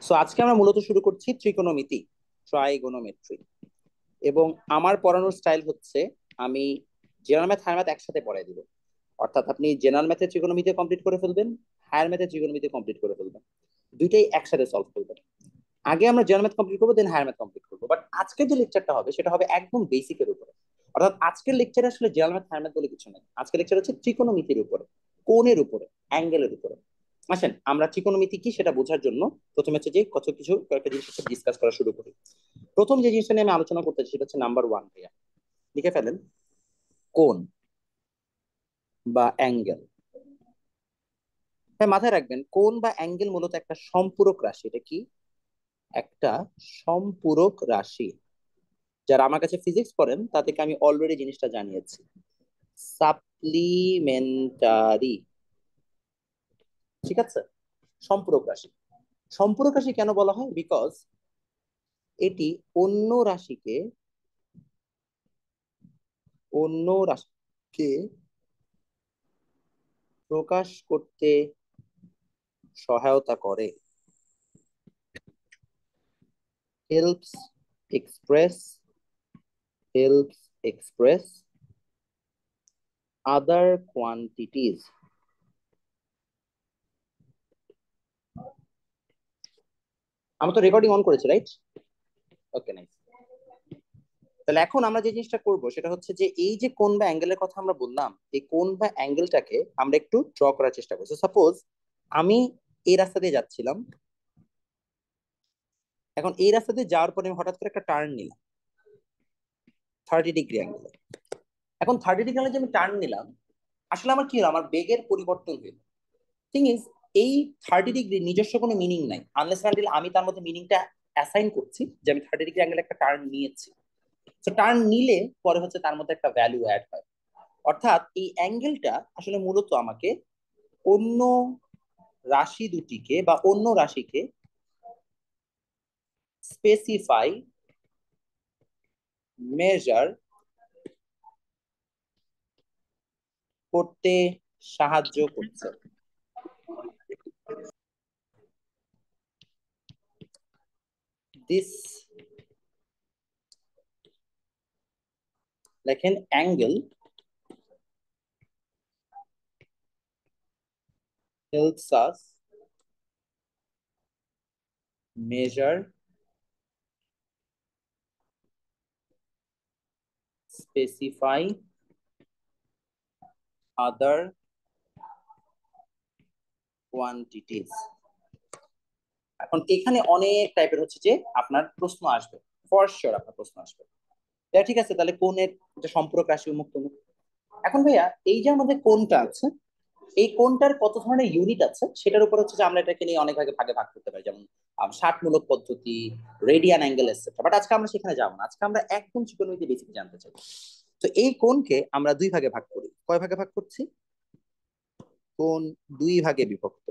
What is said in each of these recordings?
So আজকে আমরা মূলত শুরু করছি ত্রিকোণমিতি, ট্রাইগোনোমেট্রি। এবং আমার পড়ানোর স্টাইল হচ্ছে আমি জেনারেল ম্যাথ হায়ার ম্যাথ একসাথে পড়াই দিব। অর্থাৎ আপনি জেনারেল ম্যাথে ত্রিকোণমিতি কমপ্লিট করে ফেলবেন, হায়ার ম্যাথে ত্রিকোণমিতি কমপ্লিট করে ফেলবেন, দুইটাই একসাথে সলভ করবেন। আগে আমরা জেনারেল ম্যাথ কমপ্লিট করবো, দেন হায়ার ম্যাথ কমপ্লিট করবো। বাট আজকের যে লেকচারটা হবে সেটা হবে একদম বেসিকের উপরে। অর্থাৎ আজকের লেকচারে আসলে জেনারেল ম্যাথ হায়ার ম্যাথ বলে কিছু নেই। আজকের লেকচার হচ্ছে ত্রিকোণমিতির উপরে, কোণের উপরে, অ্যাঙ্গেলের উপরে। আসেন আমরা ত্রিকোণমিতি কি সেটা বোঝার জন্য প্রথমে হচ্ছে যে কত কিছু কয়েকটা জিনিস ডিসকাস করা শুরু করি। প্রথম যে জিনিসটা নিয়ে আমি আলোচনা করতে চাই সেটা হচ্ছে নাম্বার ওয়ান। ভাইয়া লিখে ফেলেন, কোণ বা অ্যাঙ্গেল। হ্যাঁ, মাথায় রাখবেন কোণ বা অ্যাঙ্গেল মূলত একটা সম্পূরক রাশি। এটা কি? একটা সম্পূরক রাশি। যারা আমার কাছে ফিজিক্স পড়েন তাদেরকে আমি অলরেডি জিনিসটা জানিয়েছি। সাপ্লিমেন্টারি। ঠিক আছে? সম্পূরক রাশি। সম্পূরক রাশি কেন বলা হয়? বিকজ এটি অন্য রাশিকে অন্য রাশিকে প্রকাশ করতে সহায়তা করে। হেল্পস এক্সপ্রেস হেল্পস এক্সপ্রেস আদার কোয়ান্টিটিজ। আমরা তো রেকর্ডিং অন করেছি, রাইট? ওকে, নাইস। তাহলে এখন আমরা যে জিনিসটা করব সেটা হচ্ছে যে এই যে কোণ বা অ্যাঙ্গেলের কথা আমরা বললাম, এই কোণ বা অ্যাঙ্গেলটাকে আমরা একটু ড্র করার চেষ্টা করছি। সাপোজ আমি এই রাস্তা দিয়ে যাচ্ছিলাম, এখন এই রাস্তা দিয়ে যাওয়ার পরে আমি হঠাৎ করে একটা টার্ন নিলাম 30 ডিগ্রি অ্যাঙ্গেলে। এখন 30 ডিগ্রি অ্যাঙ্গেলে যে আমি টার্ন নিলাম, আসলে আমার কি হলো? আমার বেগের পরিবর্তন হলো। থিং ইজ, এই 30 ডিগ্রি নিজস্ব কোনো মিনিং নাই আনলেস আনটিল আমি তার মধ্যে মিনিংটা অ্যাসাইন করছি যে আমি 30 ডিগ্রি অ্যাঙ্গেলে একটা টার্ন নিয়েছি। তো টার্ন নিলে পরে হচ্ছে তার মধ্যে একটা ভ্যালু অ্যাড হয়। অর্থাৎ এই অ্যাঙ্গেলটা আসলে মূলত আমাকে অন্য রাশি দুটিকে বা অন্য রাশিকে স্পেসিফাই, মেজার করতে সাহায্য করছে। দিস, লেখেন angle helps us measure, specify other quantities. এখন এখানে অনেক টাইপের হচ্ছে যে আপনার প্রশ্ন আসবে, ফর শিওর আপনার প্রশ্ন আসবে। ঠিক আছে, তাহলে কোণের যে সম্পূরক রাশি উন্মুক্ত মুখ। এখন ভাইয়া এই যে আমাদের কোণটা আছে, এই কোণটার কত ধরনের ইউনিট আছে সেটার উপর হচ্ছে যে আমরা এটাকে নিয়ে অনেক ভাগে ভাগে ভাগ করতে পারি, যেমন ষাটমূলক পদ্ধতি, রেডিয়ান অ্যাঙ্গেল এটসেট্রা। বাট আজকে আমরা সেখানে যাবো না, আজকে আমরা একদম ত্রিকোণমিতি বেসিক জানতে চাই। তো এই কোণকে আমরা দুই ভাগে ভাগ করি। কয় ভাগে ভাগ করছি? কোণ দুই ভাগে বিভক্ত।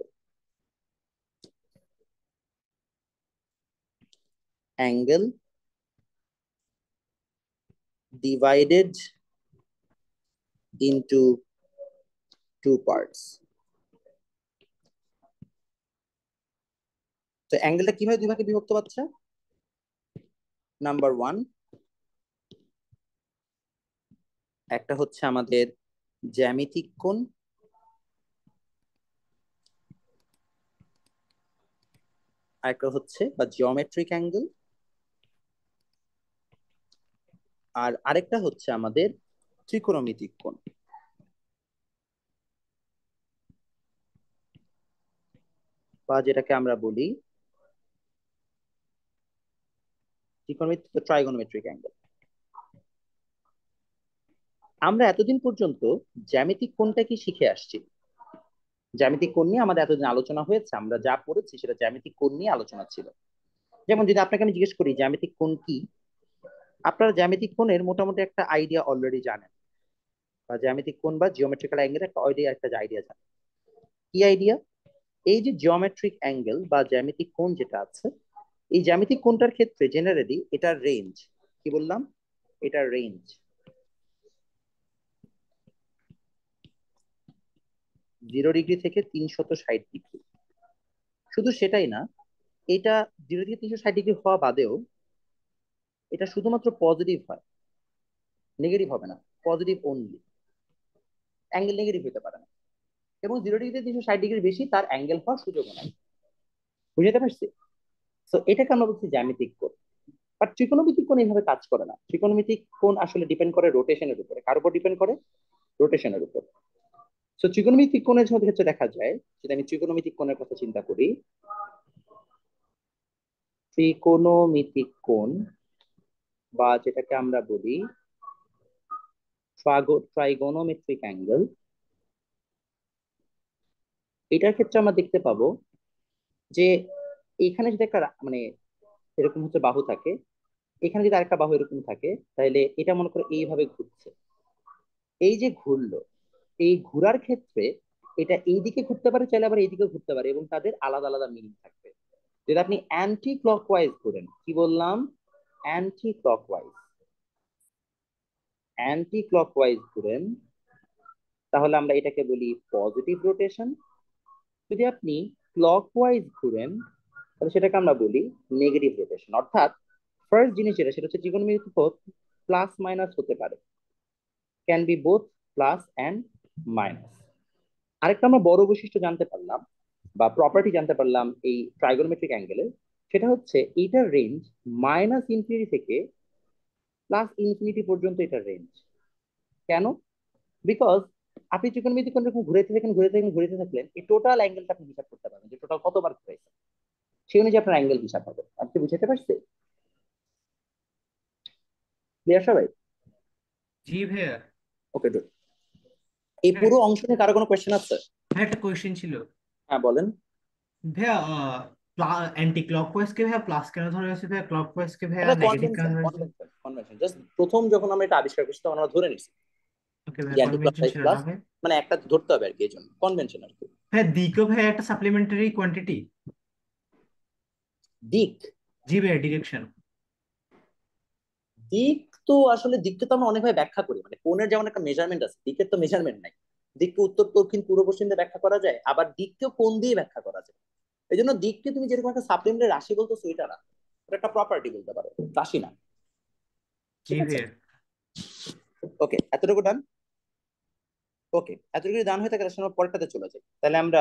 Angle divided into two parts. তো অ্যাঙ্গেলটা কিভাবে দুই ভাগে বিভক্ত পাচ্ছে? নাম্বার ওয়ান, একটা হচ্ছে আমাদের জ্যামিতিক কোণ, আরেকটা হচ্ছে বা জিওমেট্রিক অ্যাঙ্গেল, আর আরেকটা হচ্ছে আমাদের ত্রিকোণমিতিক কোণ, বা যেটাকে আমরা বলি ত্রিকোণমিতিক ট্রাইগোনোমেট্রিক অ্যাঙ্গেল। আমরা এতদিন পর্যন্ত জ্যামিতিক কোণটা কি শিখে আসছি? জ্যামিতিক কোণ নিয়ে আমাদের এতদিন আলোচনা হয়েছে, আমরা যা পড়েছি সেটা জ্যামিতিক কোণ নিয়ে আলোচনা ছিল। যেমন যদি আপনাকে আমি জিজ্ঞেস করি জ্যামিতিক কোণ কি, আপনারা জ্যামিতিক কোণের মোটামুটি একটা আইডিয়া অলরেডি জানেন, বা জ্যামিতিক কোণ বা জিওমেট্রিক্যাল অ্যাঙ্গেল একটা আইডিয়া জানেন। কি আইডিয়া? এই যে জিওমেট্রিক অ্যাঙ্গেল বা জ্যামিতিক কোণ যেটা আছে, এই জ্যামিতিক কোণটার ক্ষেত্রে জেনারেলি এটার রেঞ্জ, কি বললাম? এটার রেঞ্জ 0 ডিগ্রি থেকে 360 ডিগ্রি। শুধু সেটাই না, এটা 0 থেকে 360 ডিগ্রি হওয়া বাদেও এটা শুধুমাত্র পজিটিভ হয়, নেগেটিভ হবে না, পজিটিভ অনলি, অ্যাঙ্গেল নেগেটিভ হতে পারে না। এবং 0 ডিগ্রি 360 ডিগ্রির বেশি তার অ্যাঙ্গেল হওয়ার সুযোগও নাই। বুঝতে পারছি? তো এটাকে আমরা বলছি জ্যামিতিক কোণ। বাট ত্রিকোণমিতিক কোণ এইভাবে কাজ করে না। ত্রিকোণমিতিক কোণ আসলে ডিপেন্ড করে রোটেশনের উপরে। কার উপর ডিপেন্ড করে? রোটেশনের উপর। তো ত্রিকোণমিতিক কোণের ক্ষেত্রে দেখা যায়, যদি আমি ত্রিকোণমিতিক কোণের কথা চিন্তা করি, ত্রিকোণমিতিক কোণ বা যেটাকে আমরা বলি ট্রাইগোনোমেট্রিক অ্যাঙ্গেল, এটার ক্ষেত্রে আমরা দেখতে পাবো যে এখানে যদি একটা মানে এরকম হচ্ছে বাহু থাকে, এখানে যদি আরেকটা বাহু এরকম থাকে, তাহলে এটা মনে করো এইভাবে ঘুরছে। এই যে ঘুরলো, এই ঘোরার ক্ষেত্রে এটা এইদিকে ঘুরতে পারে, চাইলে আবার এইদিকে ঘুরতে পারে, এবং তাদের আলাদা আলাদা মিনিং থাকবে। যদি আপনি অ্যান্টি ক্লকওয়াইজ ঘুরেন, কি বললাম? অ্যান্টি ক্লকওয়াইজ, অ্যান্টি ক্লকওয়াইজ ঘুরেন, তাহলে আমরা এটাকে বলি পজিটিভ রোটেশন। যদি আপনি ক্লকওয়াইজ ঘুরেন, তাহলে সেটাকে আমরা বলি নেগেটিভ রোটেশন। অর্থাৎ ফার্স্ট জিনিস যেটা, সেটা হচ্ছে ত্রিকোণমিতিক পথ প্লাস মাইনাস হতে পারে, can be both plus and minus. আরেকটা আমরা বড় বৈশিষ্ট্য জানতে পারলাম বা প্রপার্টি জানতে পারলাম এই ট্রাইগোনোমেট্রিক অ্যাঙ্গেলের, সেটা হচ্ছে এইটার রেঞ্জ -ইনফিনিটি থেকে +ইনফিনিটি পর্যন্ত এটার রেঞ্জ। কেন? বিকজ আপনি ত্রিকোণমিতিক কোণ যখন ঘুরেতে থাকলেন, এই টোটাল অ্যাঙ্গেলটা আপনি হিসাব করতে পারবেন যে টোটাল কতবার ঘুরেছে, সেই অনুযায়ী আপনার অ্যাঙ্গেল হিসাব হবে। আপনি বুঝতে পারছেন? ক্লিয়ার সবাই? জি ভাইয়া। ওকে, গুড। এই হ্যাঁ, পুরো অংশ নিয়ে কারো কোনো কোয়েশ্চেন আছে? হ্যাঁ, একটা কোয়েশ্চেন ছিল হ্যাঁ, বলেন। ভাইয়া। অ্যান্টি ক্লকওয়াইজ কে ভাইয়া প্লাস কেন ধরা হয়েছে ভাইয়া, ক্লকওয়াইজ কে ভাইয়া এটা নেগেটিভ কেন কনভেনশন, ধরা হয়েছে? Convention, convention. জাস্ট প্রথম যখন আমরা এটা আবিষ্কার করছি তখন আমরা ধরে নিচ্ছি ওকে যে ভাইয়া, অ্যান্টি কনভেনশন ক্লকওয়াইজ ছিল না প্লাস, ভাই। মানে একটা ধরতে হবে আর কি, এই জন্য কনভেনশন আর কি। হ্যাঁ, দিকও ভাইয়া একটা সাপ্লিমেন্টারি কোয়ান্টিটি। দিক? জি ভাইয়া, ডিরেকশন। দিক তো আসলে দিককে তো আমরা অনেকভাবে ব্যাখ্যা করি, মানে কোণের যেমন একটা মেজারমেন্ট আছে, দিকের তো মেজারমেন্ট নাই। দিককে উত্তর দক্ষিণ পূর্ব পশ্চিম দিয়ে ব্যাখ্যা করা যায়, আবার দিককেও কোণ দিয়ে ব্যাখ্যা করা যায়। এই জন্য দিককে তুমি যেরকম একটা সাপ্লিমেন্টারি রাশি বলতেছো, এটা না, এটা একটা প্রপার্টি বলতে পারো, রাশি না। জি ঠিক আছে? ভাইয়া। ওকে, এতটুকু ডান। ওকে, এতটুকু ডান হয়ে থাকে, আমরা পরেরটাতে চলে যাই। তাহলে আমরা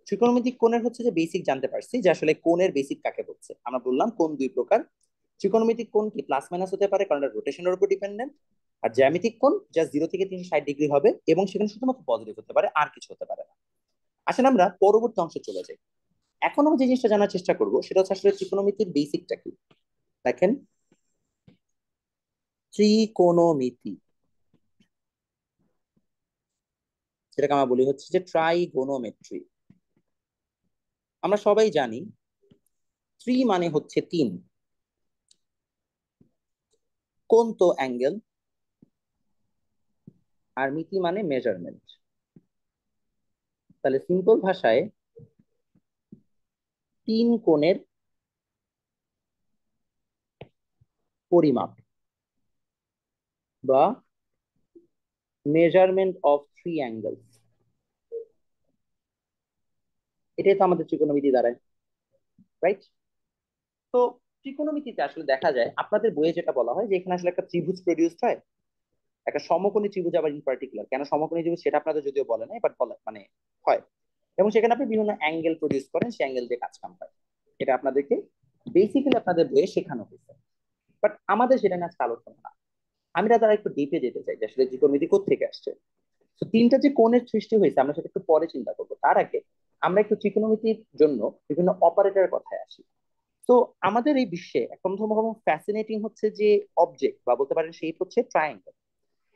ত্রিকোণমিতিক কোণের হচ্ছে যে বেসিক জানতে পারছি, যে আসলে কোণের বেসিক কাকে বলছে। আমরা বললাম কোণ দুই প্রকার। ত্রিকোণমিতিক কোণ কি প্লাস মাইনাস হতে পারে, কারণ এটা রোটেশনের উপর ডিপেন্ডেন্ট। আর জ্যামিতিক কোণ যা 0 থেকে 360 ডিগ্রি হবে, এবং সেখানে শুধুমাত্র পজিটিভ হতে পারে, আর কিছু হতে পারে না। আসলে আমরা পরবর্তী অংশে চলে যাই। এখন আমরা যে জিনিসটা জানার চেষ্টা করবো, সেটা হচ্ছে আসলে ত্রিকোণমিতির বেসিকটা কি। দেখেন, ত্রিকোণমিতি, যেটাকে আমরা বলি হচ্ছে যে ট্রাইগোনোমেট্রি। আমরা সবাই জানি ত্রি মানে হচ্ছে তিন, কোণ তো অ্যাঙ্গেল, আর মিতি মানে মেজারমেন্ট। তাহলে সিম্পল ভাষায় তিন কোণের পরিমাপ বা মেজারমেন্ট অফ থ্রি অ্যাঙ্গেলস, এটাই তো আমাদের ত্রিকোণমিতি দাঁড়ায়, রাইট? তো ত্রিকোণমিতিতে আসলে দেখা যায় আপনাদের বইয়ে যেটা বলা হয়, যে এখানে আসলে একটা ত্রিভুজ প্রডিউসড হয়, একটা সমকোণী ত্রিভুজ। আবার ইন পার্টিকুলার কেন সমকোণী ত্রিভুজ সেটা আপনাদের যদিও বলে না, বাট বলে মানে হয়। এবং সেখানে আপনি বিভিন্ন অ্যাঙ্গেল প্রডিউস করেন, সেই অ্যাঙ্গেল দিয়ে কাজ কাম হয়। এটা আপনাদেরকে বেসিক্যালি আপনাদের বইয়ে শেখানো হয়েছে। বাট আমাদের সেটা নিয়ে আজকে আলোচনা না। আমি তারা একটু ডিপে যেতে চাই, যে আসলে ত্রিকোণমিতি কোত্থেকে আসছে। তো তিনটা যে কোণের সৃষ্টি হয়েছে, আমরা সেটা একটু পরে চিন্তা করবো। তার আগে আমরা একটু ত্রিকোণমিতির জন্য বিভিন্ন অপারেটরের কথায় আসি। তো আমাদের এই বিশ্বে প্রথম ফ্যাসিনেটিং হচ্ছে যে অবজেক্ট, বা বলতে পারেন সেই হচ্ছে ট্রায়াঙ্গেল।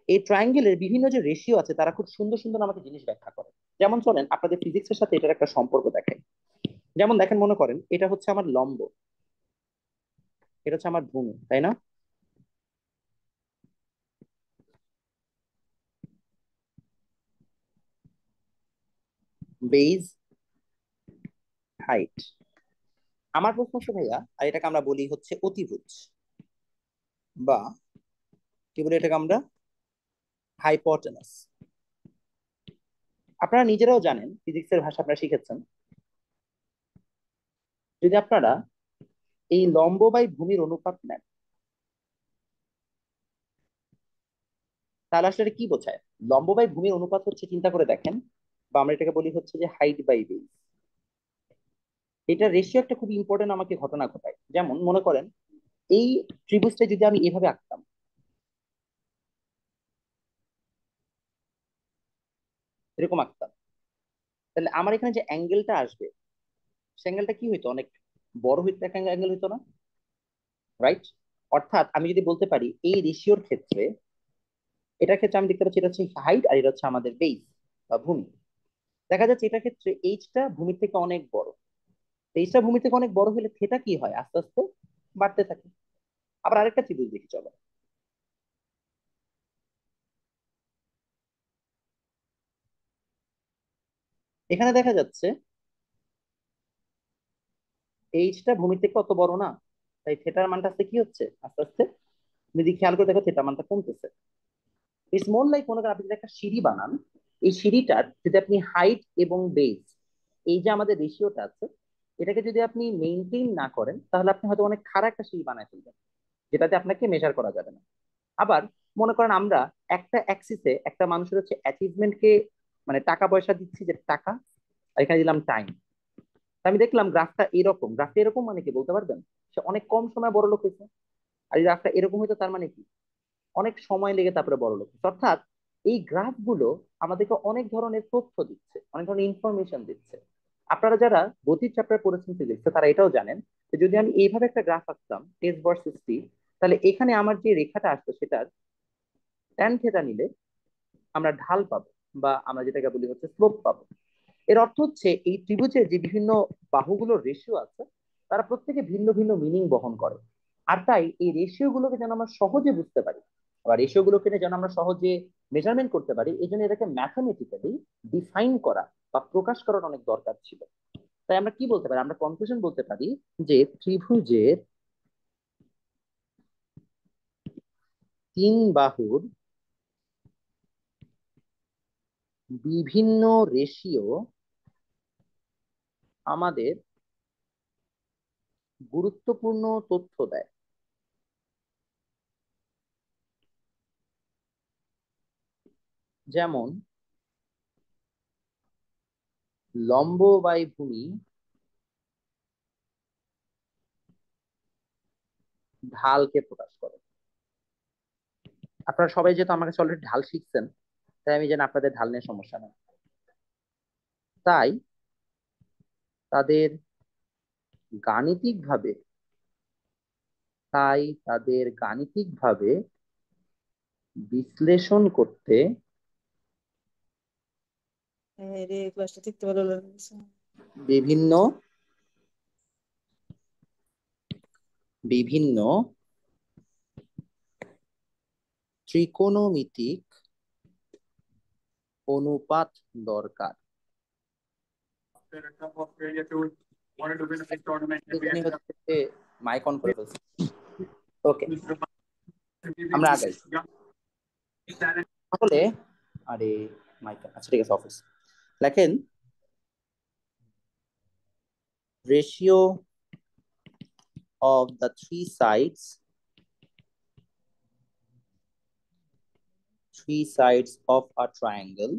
এই ট্রায়াঙ্গেলের বিভিন্ন যে রেশিও আছে, তারা খুব সুন্দর সুন্দর আমাকে জিনিস ব্যাখ্যা করে। যেমন চলেন আপনাদের ফিজিক্সের সাথে এটার একটা সম্পর্ক দেখাই। যেমন দেখেন, মনে করেন এটা হচ্ছে আমার লম্ব, এটা হচ্ছে আমার ভূমি, তাই না? Base, height. আমার প্রশ্ন হচ্ছে ভাইয়া, আর এটাকে আমরা বলি হচ্ছে অতিভুজ, বা কি বলি এটাকে আমরা, হাইপোটেনাস। আপনারা নিজেরাও জানেন, ফিজিক্সের ভাষা আপনারা শিখেছেন, যদি আপনারা এই লম্ব বাই ভূমির অনুপাত নেন, তাহলে আসলে কি বোঝায়? লম্ব বাই ভূমির অনুপাত হচ্ছে, চিন্তা করে দেখেন, বা আমরা এটাকে বলি হচ্ছে যে হাইট বাই বেস। এটা রেশিও একটা খুব ইম্পর্টেন্ট আমাকে ঘটনা ঘটায়। যেমন মনে করেন এই ত্রিভুজটা যদি আমি এভাবে আঁকতাম, এরকম আঁকতাম, তাহলে আমার এখানে যে অ্যাঙ্গেলটা আসবে, সে অ্যাঙ্গেলটা কি হইতো? অনেক বড় হইতো, একটা অ্যাঙ্গেল হইতো না? রাইট? অর্থাৎ আমি যদি বলতে পারি এই রেশিওর ক্ষেত্রে, এটার ক্ষেত্রে আমি দেখতে পাচ্ছি এটা হচ্ছে হাইট আর এটা হচ্ছে আমাদের বেস বা ভূমি। দেখা যাচ্ছে এটার ক্ষেত্রে এইচটা ভূমির থেকে অনেক বড়। এইচটা ভূমি থেকে অনেক বড় হলে থেটা কি হয়? আস্তে আস্তে বাড়তে থাকে। আবার আরেকটা ত্রিভুজ দেখি চলো। এখানে দেখা যাচ্ছে এইচটা ভূমি থেকে কত বড় না, তাই থেটার মানটা আস্তে কি হচ্ছে? আস্তে আস্তে তুমি যদি খেয়াল করে দেখো থেটার মানটা কমতেছে। ইটস মোর লাইক, মনে করেন আপনি যদি একটা সিঁড়ি বানান, এই সিঁড়িটার যদি আপনি হাইট এবং বেস, এই যে আমাদের রেশিওটা আছে, এটাকে যদি আপনি মেনটেন না করেন, তাহলে আপনি হয়তো অনেক খারাপ একটা সিঁড়ি বানায় ফেলবেন, যেটাতে আপনাকে মেজার করা যাবে না। আবার মনে করেন আমরা একটা অ্যাক্সিসে একটা মানুষের হচ্ছে অ্যাচিভমেন্টকে, মানে টাকা পয়সা দিচ্ছি, যে টাকা, আর এখানে দিলাম টাইম। আমি দেখলাম গ্রাফটা এরকম মানে কি বলতে পারবেন? সে অনেক কম সময় বড় লোক হয়েছে। আর এই গ্রাফটা এরকম হইতো, তার মানে কি? অনেক সময় লেগে তারপরে বড় লোক হয়েছে। অর্থাৎ এই গ্রাফ গুলো আমাদেরকে অনেক ধরনের তথ্য দিচ্ছে, অনেক ধরনের ইনফরমেশন দিচ্ছে। আপনারা যারা গতির চ্যাপ্টার পড়েছেন ফিজিক্সে, তারা এটাও জানেন যে যদি আমি এইভাবে একটা গ্রাফ আঁকতাম এস ভার্সেস টি, তাহলে এখানে আমার যে রেখাটা আসতো সেটার ট্যান থেটা নিলে আমরা ঢাল পাবো, বা আমরা যেটাকে বলি হচ্ছে স্লোপ পাবো। এর অর্থ হচ্ছে এই ত্রিভুজের যে বিভিন্ন বাহুগুলোর রেশিও আছে, তারা প্রত্যেকে ভিন্ন ভিন্ন মিনিং বহন করে। আর তাই এই রেশিও গুলোকে যেন আমরা সহজে বুঝতে পারি, বা রেশিও গুলোকে যেন আমরা সহজে মেজারমেন্ট করতে পারি, এই জন্য এটাকে ম্যাথমেটিক্যালি ডিফাইন করা বা প্রকাশ করার অনেক দরকার ছিল। তাই আমরা কি বলতে পারি? আমরা কনক্লুশন বলতে পারি যে ত্রিভুজের তিন বাহুর বিভিন্ন রেশিও আমাদের গুরুত্বপূর্ণ তথ্য দেয়। যেমন লম্ব বাই ভূমি ঢালকে প্রকাশ করে। আপনারা সবাই যেহেতু আমার কাছে অলরেডি ঢাল শিখছেন, তাই আমি জানি আপনাদের ঢাল নিয়ে সমস্যা নেই। তাই তাদের গাণিতিক ভাবে তাদের গাণিতিক ভাবে বিশ্লেষণ করতে রে ক্লাসটা দেখতে ভালো লাগছে। বিভিন্ন বিভিন্ন ত্রিকোণমিতিক অনুপাত দরকার। এখানে হচ্ছে মাইক অন করে ফেলছি। ওকে, আমরা আগাই তাহলে। আরে মাইক, আচ্ছা ঠিক আছে, অফিস লেখেন ratio of the three sides of a triangle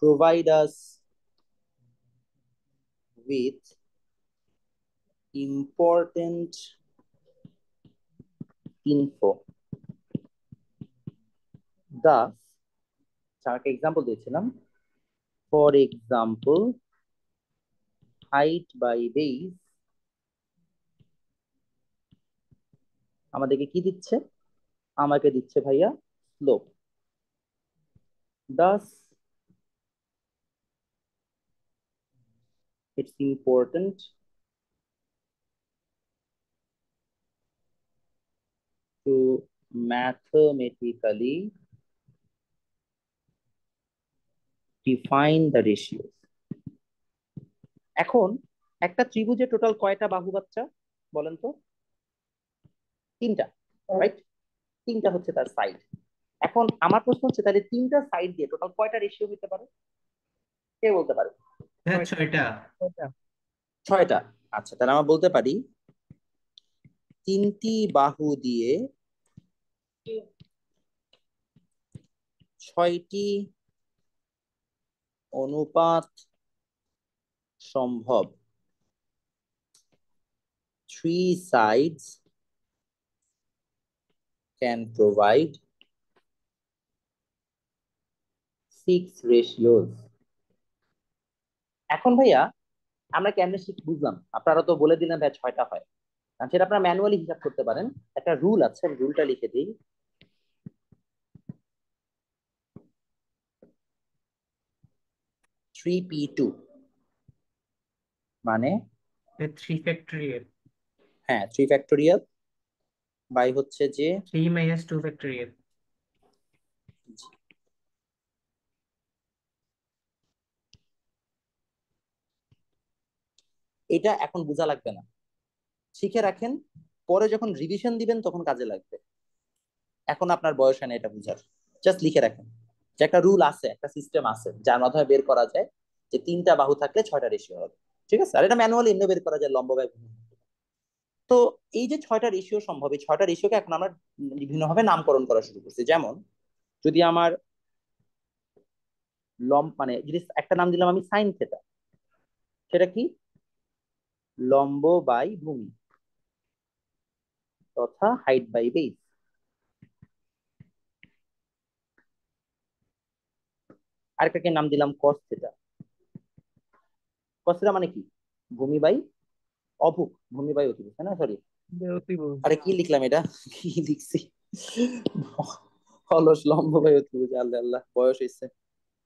provide us with important info. Thus, চারটা এক্সাম্পল দিয়েছিলাম। For example, height by base আমাদেরকে কি দিচ্ছে? আমাকে দিচ্ছে ভাইয়া slope. Thus, it's important to mathematically define the ratios. এখন একটা ত্রিভুজে টোটাল কয়টা বাহু বাচ্চা বলেন তো? তিনটা, রাইট? তিনটা হচ্ছে তার সাইড। এখন আমার প্রশ্ন হচ্ছে, তাহলে তিনটা সাইড দিয়ে টোটাল কয়টা রেশিও হতে পারে? কে বলতে পারে? হ্যাঁ 6টা। ছয়টা। আচ্ছা, তাহলে আমরা বলতে পারি তিনটি বাহু দিয়ে 6টি অনুপাত সম্ভব। 3 sides can provide 6 ratios। এখন ভাইয়া আমরা কেমনে বুঝলাম? আপনারা তো বলে দিলেন ভাই 6টা হয়, কারণ সেটা আপনারা ম্যানুয়ালি হিসাব করতে পারেন। একটা রুল আছে, রুলটা লিখে দিই। 3p2 মানে 3 ফ্যাক্টরিয়াল। হ্যাঁ 3 ফ্যাক্টোরিয়াল বাই হচ্ছে যে 3 মাইনাস 2 ফ্যাক্টরিয়াল। এটা এখন বোঝা লাগবে না, শিখে রাখেন, পরে যখন রিভিশন দিবেন তখন কাজে লাগবে। এখন আপনার বয়স হয় না এটা বুঝার, জাস্ট লিখে রাখেন যে একটা রুল আছে, একটা সিস্টেম আছে যার মাধ্যমে বের করা যায় যে 3টা বাহু থাকলে 6টা রেশিও হবে। ঠিক আছে, আর এটা ম্যানুয়ালি এমনি বের করা যায়, লম্ব বাই ভূমি। তো এই যে 6টা রেশিও সম্ভব, এই 6টা রেশিওকে এখন আমরা বিভিন্নভাবে নামকরণ করা শুরু করছি। যেমন যদি আমার মানে যদি একটা নাম দিলাম আমি সাইন থেটা, সেটা কি? লম্ব বাই ভূমি তথা হাইট বাই বেস। আরেকটাকে নাম দিলাম কস থেটা। কস থেটা মানে কি? ভূমি বাই অভুক, ভূমি বাই অতিভুজ, তাই না? সরি, আরে কি লিখলাম এটা, কি লিখছি, অলস, লম্ব বাই অতিভুজ, আল্লাহ আল্লাহ, বয়স হয়েছে,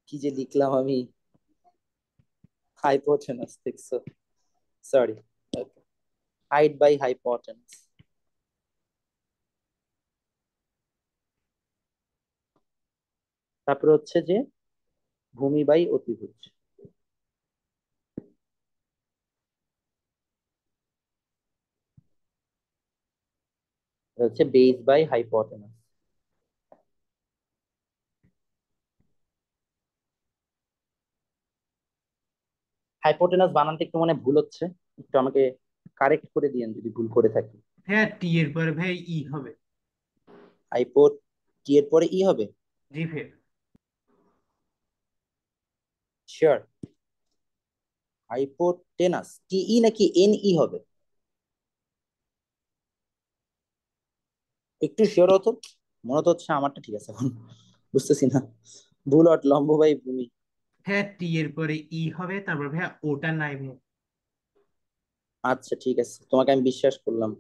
কি যে লিখলাম আমি, হাইপোটেনাস দেখছো, সরি, হাইট বাই হাইপোটেনাস। তারপরে হচ্ছে যে ভূমি বাই অতিভুজ, এটা হচ্ছে বেস বাই হাইপোটেনাস। হাইপোটেনাস বানানটা একটু মানে ভুল হচ্ছে, একটু আমাকে কারেক্ট করে দিয়েন যদি ভুল করে থাকি। হ্যাঁ টি এর পরে ভাই ই হবে। হাইপো, টি এর পরে ই হবে? জি ভাই। শিওর? হাইপোটেনাস টি ই নাকি এন ই হবে? একটু শিওর হতো, মনে তো হচ্ছে আমারটা ঠিক আছে এখন, বুঝতেছি না, ভুল অট, লম্ব বাই ভূমি। হ্যাঁ টি এর পরে ই হবে, তারপর ভাইয়া ওটা নাই ভাই। আচ্ছা ঠিক আছে, তোমাকে আমি বিশ্বাস করলাম।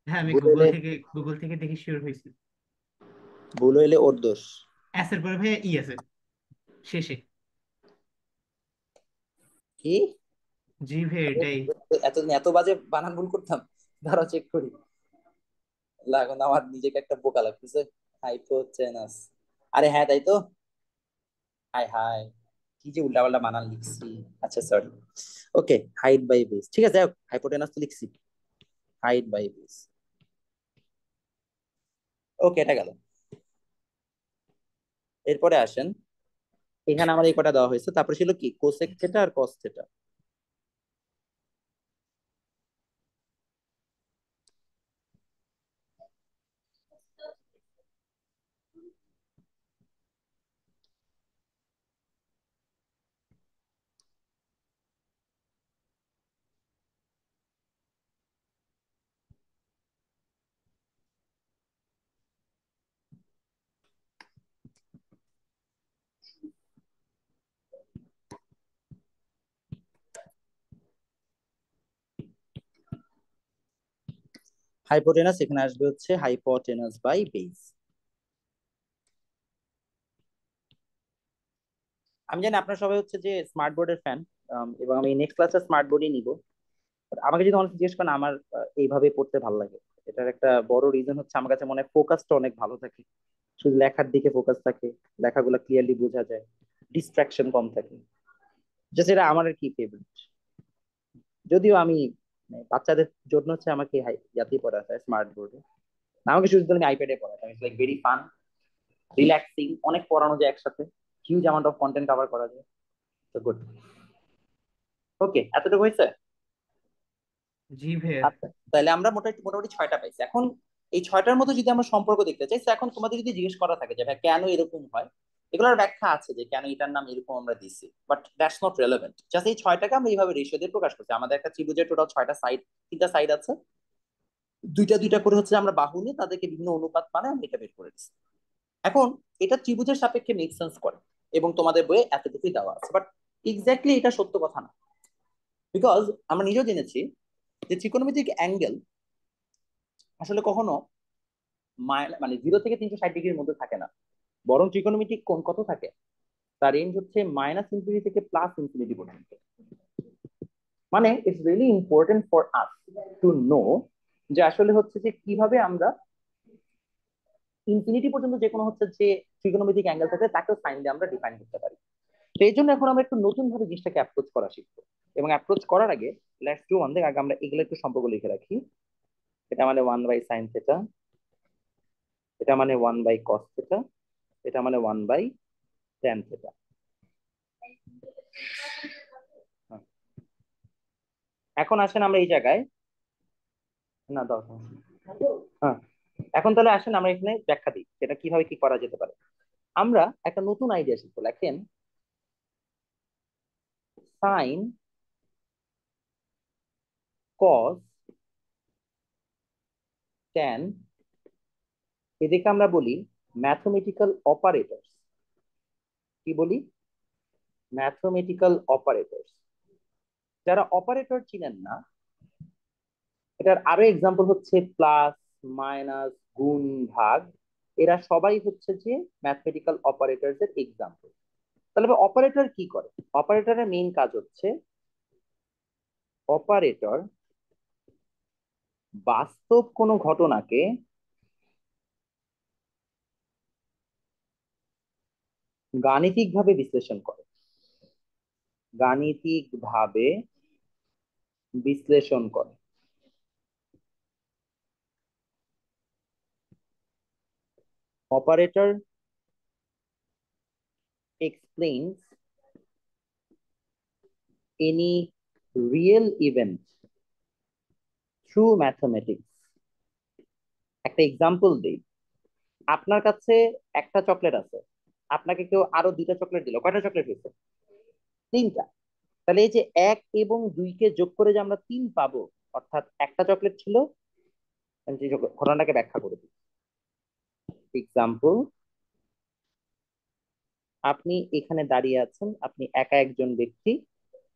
হ্যাঁ আমি ভুল গুগল হইলে, থেকে দেখে শিওর হয়েছি। ভুল হইলে ওর দোষ। এস এর পরে ভাইয়া ই আছে শেষে। কি? জি ভাই এটাই। এতদিন এত বাজে বানান ভুল করতাম, দাঁড়াও চেক করি। এখন আমার নিজেকে একটা বোকা লাগতেছে। হাইপোটেনাস, আরে হ্যাঁ তাই তো, হাই হাই, কি যে উল্টাপাল্টা বানান লিখছি। আচ্ছা sorry, okay, height by base, ঠিক আছে, হাইপোটেনাস তো লিখছি, হাইট বাই বেস, ওকে এটা গেল। এরপরে আসেন, এখানে আমার এই কটা দেওয়া হয়েছে, তারপরে ছিল কি কোসেক থেটা আর কস থেটা। হাইপোটেনাস এখানে আসবে হচ্ছে হাইপোটেনাস বাই বেস। আমি জানি আপনারা সবাই হচ্ছে যে স্মার্ট বোর্ডের ফ্যান, এবং আমি নেক্সট ক্লাসে স্মার্ট বোর্ডই নিব। But আমাকে যদি অনেক জিজ্ঞেস করেন, আমার এইভাবে পড়তে ভালো লাগে। এটার একটা বড় রিজন হচ্ছে আমার কাছে মনে হয় ফোকাসটা অনেক ভালো থাকে, শুধু লেখার দিকে ফোকাস থাকে, লেখাগুলো ক্লিয়ারলি বোঝা যায়, ডিস্ট্রাকশন কম থাকে, জাস্ট এটা আমার আর কি ফেভারিট। যদিও আমি মানে বাচ্চাদের জন্য হচ্ছে আমাকে ইয়াতেই পড়াতে হয় স্মার্ট বোর্ডে, আমাকে শুধু আমি আইপ্যাডে পড়াতাম, it's like very fun, relaxing, অনেক পড়ানো যায় একসাথে, huge amount of content cover করা যায়, তো গুড। ওকে, এতটুকু হয়েছে। জি ভাইয়া। আচ্ছা, তাহলে আমরা মোটামুটি মোটামুটি 6টা পাইছি। এখন এই 6টার মধ্যে যদি আমরা সম্পর্ক দেখতে চাই, তো এখন তোমাদের যদি জিজ্ঞেস করা থাকে যে ভাই কেন এরকম হয়, এগুলোর ব্যাখ্যা আছে যে কেন এটার নাম এরকম আমরা দিছি, but that's not relevant. Just এই 6টাকে আমরা এইভাবে রেশিও দিয়ে প্রকাশ করছি। আমাদের একটা ত্রিভুজের টোটাল 6টা সাইড, 3টা সাইড আছে, দুইটা দুইটা করে হচ্ছে আমরা বাহু নিয়ে তাদেরকে বিভিন্ন অনুপাত মানে আমরা এটা বের করে দিচ্ছি। এখন এটা ত্রিভুজের সাপেক্ষে মেক সেন্স করে এবং তোমাদের বইয়ে এতটুকুই দেওয়া আছে, বাট এক্স্যাক্টলি এটা সত্য কথা না। বিকজ আমরা নিজেও জেনেছি যে ত্রিকোণমিতিক অ্যাঙ্গেল আসলে কখনো মানে 0 থেকে 360 ডিগ্রির মধ্যে থাকে না, বরং ত্রিকোণমিতিক কোণ কত থাকে, তার রেঞ্জ হচ্ছে -ইনফিনিটি থেকে +ইনফিনিটি পর্যন্ত। মানে it's really important for us to know যে আসলে হচ্ছে যে কিভাবে আমরা ইনফিনিটি পর্যন্ত যে কোনো হচ্ছে যে ত্রিকোণমিতিক অ্যাঙ্গেল থাকে তাকেও সাইন দিয়ে আমরা ডিফাইন করতে পারি। তো এই জন্য এখন আমরা একটু নতুন ভাবে জিনিসটাকে অ্যাপ্রোচ করা শিখবো। এবং অ্যাপ্রোচ করার আগে লেটস ডু ওয়ান থিং, আগে আমরা এগুলো একটু সম্পর্ক লিখে রাখি। এটা মানে 1/sin θ, এটা মানে 1/cos θ, এটা মানে 1/tan θ। এখন আসেন আমরা এই জায়গায়, না দরকার নেই। হ্যাঁ, এখন তাহলে আসেন আমরা এখানে ব্যাখ্যা দিই এটা কিভাবে কি করা যেতে পারে। আমরা একটা নতুন আইডিয়া শিখবো। লেখেন সাইন, কস, ট্যান, এদেরকে আমরা বলি ম্যাথমেটিক্যাল অপারেটরস। কি বলি? Mathematical operators. যারা অপারেটর চিনেন না, এটার আরো এক্সাম্পল হচ্ছে প্লাস, মাইনাস, গুণ, ভাগ, এরা সবাই হচ্ছে যে ম্যাথমেটিক্যাল অপারেটরস এর এক্সাম্পল। তাহলে অপারেটর কি করে? অপারেটরের মেইন কাজ হচ্ছে অপারেটর বাস্তব কোনো ঘটনাকে গাণিতিকভাবে বিশ্লেষণ করে। গাণিতিকভাবে বিশ্লেষণ করে। Operator explains any real event through mathematics. একটা এক্সাম্পল দিই। আপনার কাছে একটা চকলেট আছে, আপনাকে কেউ আরো 2টা চকলেট দিল, কয়টা চকলেট হয়েছে? 3টা। তাহলে এই যে 1 এবং 2-কে যোগ করে যে আমরা 3 পাবো, অর্থাৎ একটা চকলেট ছিল। আমি যে ঘটনাটাকে ব্যাখ্যা করে দিই। এক্সাম্পল, আপনি এখানে দাঁড়িয়ে আছেন, আপনি একা একজন ব্যক্তি,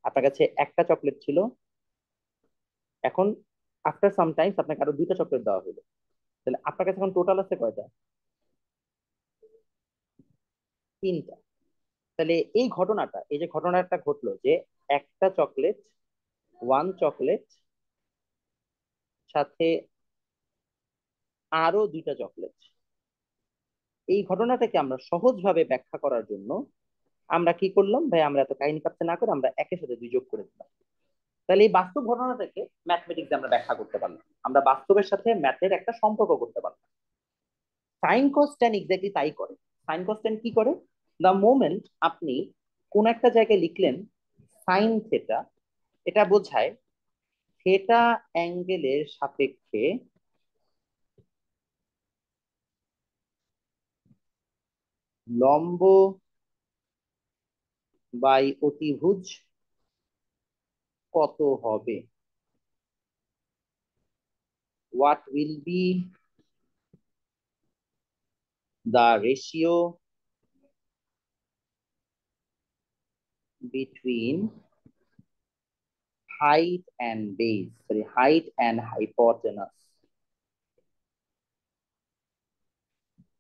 আপনার কাছে একটা চকলেট ছিল। এখন আফটার সাম টাইমস আপনাকে আরো 2টা চকলেট দেওয়া হলো, তাহলে আপনার কাছে এখন টোটাল আছে কয়টা? 3টা। তাহলে এই ঘটনাটা, এই যে ঘটনাটা ঘটলো যে একটা চকলেট, 1 চকলেট সাথে আরো 2টা চকলেট, এই ঘটনাটাকে আমরা সহজভাবে ব্যাখ্যা করার জন্য আমরা কি করলাম ভাই, আমরা এত কাহিনী পাচ্ছে না করে আমরা একের সাথে 2 যোগ করে দিলাম। তাহলে এই বাস্তব ঘটনাটাকে ম্যাথমেটিক্স আমরা ব্যাখ্যা করতে পারলাম, আমরা বাস্তবের সাথে ম্যাথের একটা সম্পর্ক করতে পারলাম। সাইন কস ট্যান এক্স্যাক্টলি তাই করে। সাইন কস ট্যান কি করে? দ্য মোমেন্ট আপনি কোন একটা জায়গায় লিখলেন সাইন থেটা, এটা বোঝায় থেটা অ্যাঙ্গেলের সাপেক্ষে লম্ব বাই অতিভুজ কত হবে, what will be the ratio between height and base, sorry, height and hypotenuse।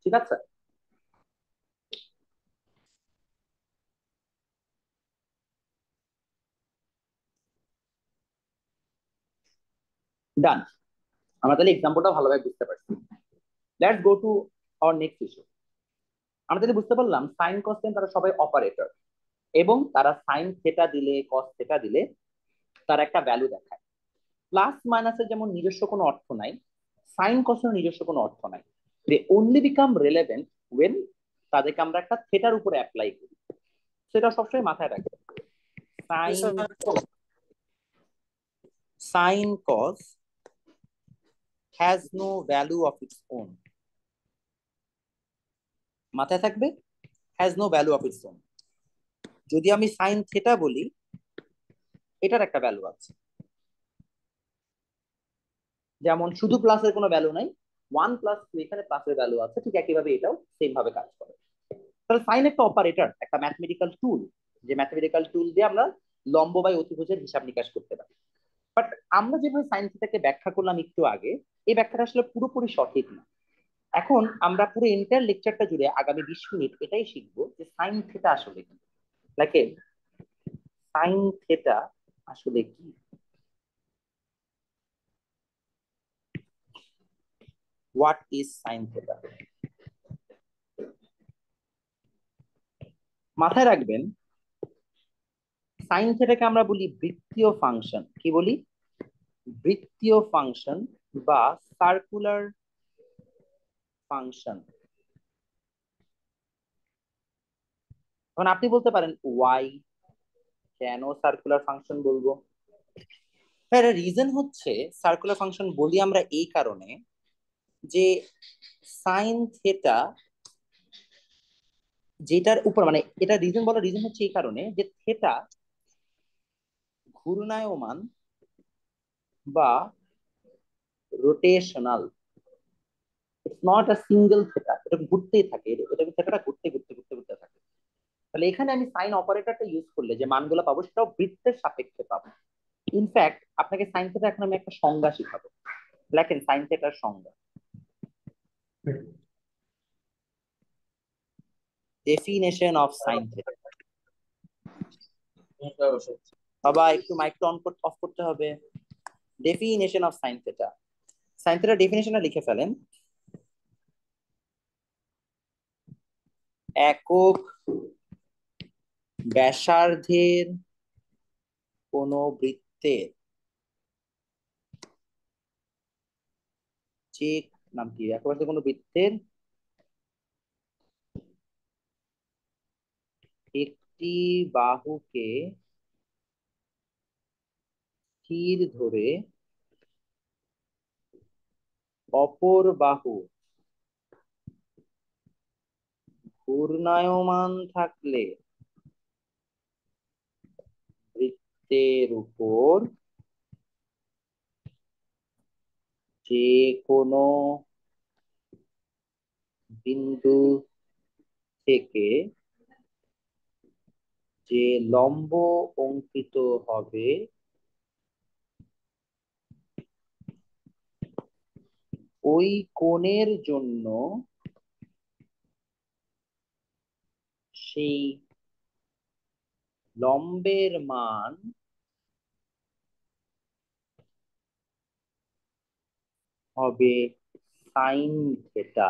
ঠিক আছে? ডান। আমরা তাহলে এক্সাম্পলটা ভালোভাবে বুঝতে পারছি। Let's go to our next issue. আমরা তাহলে বুঝতে পারলাম সাইন কস টেন তারা সবাই অপারেটর, এবং তারা সাইন থেটা দিলে কস থেটা দিলে তার একটা ভ্যালু দেখায়। প্লাস মাইনাসের যেমন নিজস্ব কোনো অর্থ নাই, সাইন কসের নিজস্ব কোনো অর্থ নাই। They only become relevant when তাদেরকে আমরা একটা থেটার উপরে অ্যাপ্লাই করি। সেটা সবসময় মাথায় রাখবে। Sine sine cos has no value of its own. মাথায় থাকবে, has no value of its own. যদি আমি সাইন থেটা বলি, এটার একটা ভ্যালু আছে। যেমন শুধু প্লাসের কোনো ভ্যালু নাই, 1+2 এখানে প্লাসের ভ্যালু আছে, ঠিক একইভাবে এটাও সেম ভাবে কাজ করে। তাহলে সাইন একটা অপারেটর, একটা ম্যাথমেটিক্যাল টুল, যে ম্যাথমেটিক্যাল টুল দিয়ে আমরা লম্ব বাই অতিভুজের হিসাব নিকাশ করতে পারি। বাট আমরা যেভাবে সাইন থিটাকে ব্যাখ্যা করলাম একটু আগে, এই ব্যাখ্যাটা আসলে পুরোপুরি সঠিক না। এখন আমরা পুরো এন্টার লেকচারটা জুড়ে আগামী 20 মিনিট এটাই শিখবো যে সাইন থিটা আসলে কি। লাইকে সাইন থিটা আসলে কি। What is sine theta? মাথায় রাখবেন, সাইন থিটাকে আমরা বলি বৃত্তীয় ফাংশন। কি বলি? বৃত্তীয় ফাংশন বা সার্কুলার ফাংশন। এখন আপনি বলতে পারেন ওয়াই, কেন সার্কুলার ফাংশন বলবো? এর রিজন হচ্ছে সার্কুলার ফাংশন বলি আমরা এই কারণে যে সাইন থিটা যেটার উপর, মানে এটা রিজন বলার রিজন হচ্ছে এই কারণে যে থিটা ঘূর্ণায়মান বা rotational. It's not a single theta, এটা ঘুরতেই থাকে, এটা থিটাটা ঘুরতে ঘুরতে ঘুরতে ঘুরতে থাকে। তাহলে এখানে আমি সাইন অপারেটরটা ইউজ করলে যে মানগুলো পাবো সেটাও বৃত্তের সাপেক্ষে পাবো। ইনফ্যাক্ট আপনাকে সাইন থিটা এখন আমি একটা সংজ্ঞা শিখাবো। লেখেন সাইন থিটার সংজ্ঞা। Definition of sine theta. বাবা একটু মাইকটা অফ করতে হবে। Definition of sine theta. Sine থিটার ডেফিনেশনটা লিখে ফেলেন। একক ব্যাসার্ধের কোন বৃত্তের যে নাম কি, একক ব্যাসার্ধের কোন বৃত্তের একটি বাহুকে স্থির ধরে অপর বাহু ঘূর্ণায়মান থাকলে বৃত্তের উপর যে কোনো বিন্দু থেকে যে লম্ব অঙ্কিত হবে ওই কোণের জন্য সেই লম্বের মান হবে সাইন থিটা।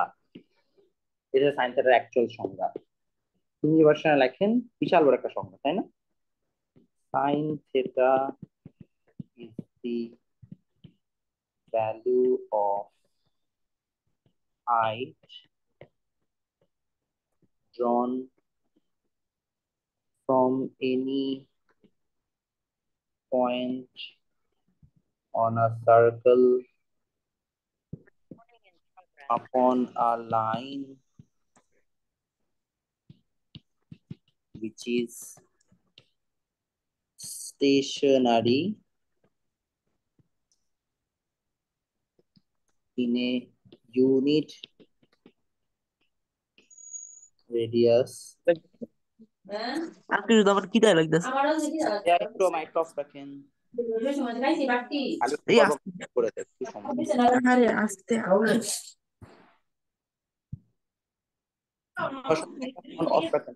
এটা সাইন থিটার অ্যাকচুয়াল সংজ্ঞা। ইংরেজি ভার্সনে লেখেন, বিশাল বড় একটা সংজ্ঞা, তাই না? Sine theta is the value of height drawn from any point on a circle upon a line which is stationary in a unit radius. আপনি যদি আবার কি দেয় লাগতেছে একটু মাইক্রো অফ রাখেন, খালি এই করে দেন, একটু সমস্যা। আরে আস্তে অফ রাখেন।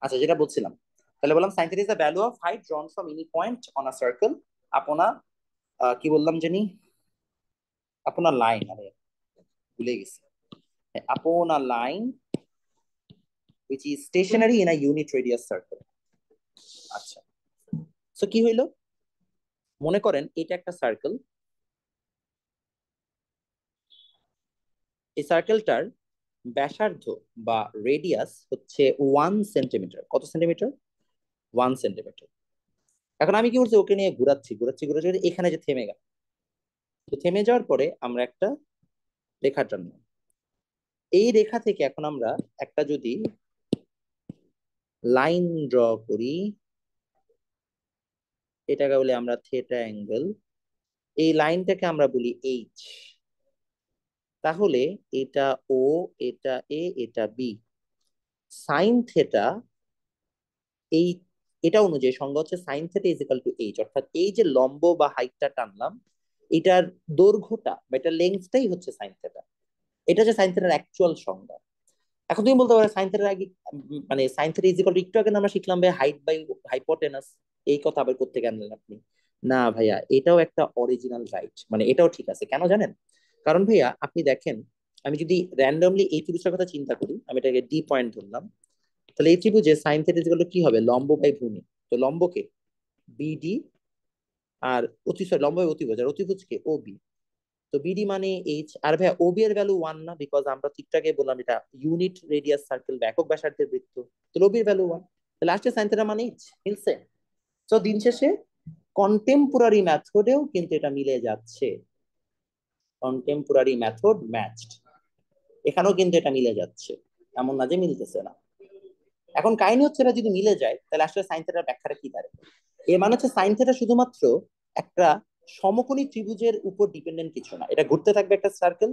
আচ্ছা, যেটা বলছিলাম, তাহলে বললাম sine theta is the value of height ড্রন from any point on a circle আপনা কি বললাম জানি, আপনার লাইন, আরে ভুলে গেছি, upon a line which is stationary in a unit radius circle. আচ্ছা, সো কি হইলো, মনে করেন এটা একটা সার্কেল। এই সার্কেলটার ব্যাসার্ধ বা রেডিয়াস হচ্ছে 1 সেন্টিমিটার। কত সেন্টিমিটার? 1 সেন্টিমিটার। এখন আমি কি করছি, ওকে নিয়ে ঘুরাচ্ছি ঘুরাচ্ছি ঘুরাচ্ছি, এখানে যে থেমে গেল। তো থেমে যাওয়ার পরে আমরা একটা রেখা টানলাম। এই রেখা থেকে এখন আমরা একটা যদি লাইন ড্র করি, এটাকে বলি আমরা থিটা অ্যাঙ্গেল। এই লাইনটাকে আমরা বলি এইচ। তাহলে এটা ও, এটা এ, এটা বি। সাইন থেটা, এই এটা অনুযায়ী সংজ্ঞা হচ্ছে sign theta is equal to H, অর্থাৎ এই যে লম্ব বা হাইটটা টানলাম, এটার দৈর্ঘ্যটা বা এটার লেন্থটাই হচ্ছে সাইন থেটা। এটা হচ্ছে সাইন থেটার অ্যাকচুয়াল সংজ্ঞা। এখন তুমি বলতে পারো সাইন থেটার আগে মানে sign theta is equal to, একটু আগে না আমরা শিখলাম ভাই হাইট বাই হাইপোটেনাস, এই কথা আবার কোত্থেকে আনলেন আপনি? না ভাইয়া, এটাও একটা অরিজিনাল রাইট, মানে এটাও ঠিক আছে। কেন জানেন? কারণ ভাইয়া আপনি দেখেন, আমি যদি র্যান্ডমলি এই ত্রিভুজের কথা চিন্তা করি, আমি এটাকে ডি পয়েন্ট ধরলাম, তাহলে এই ত্রিভুজে sine theta is equal to কি হবে, লম্ব বাই ভূমি। তো লম্বকে বিডি, আর লম্ব বাই অতিভুজ, আর অতিভুজকে ওবি। তো বিডি মানে এইচ। আর ভাইয়া ওবি এর ভ্যালু 1 না, বিকজ আমরা ঠিকঠাকই বললাম এটা ইউনিট রেডিয়াস সার্কেল বা একক ব্যাসার্ধের বৃত্ত। তো ওবি এর ভ্যালু 1, তাহলে লাস্টে সাইন থেটা মানে এইচ, মিলছে। তো দিন শেষে কন্টেম্পোরারি মেথডেও কিন্তু এটা মিলে যাচ্ছে, কন্টেম্পোরারি মেথড ম্যাচড, এখানেও কিন্তু এটা মিলে যাচ্ছে, এমন না যে মিলতেছে না। এখন কাহিনী হচ্ছে এটা যদি মিলে যায়, তাহলে আসলে সাইন থেটার ব্যাখ্যাটা কি দাঁড়ায়? এর মানে হচ্ছে সাইন থেটা শুধুমাত্র একটা সমকোণী ত্রিভুজের উপর ডিপেন্ডেন্ট কিছু না, এটা ঘুরতে থাকবে একটা সার্কেল,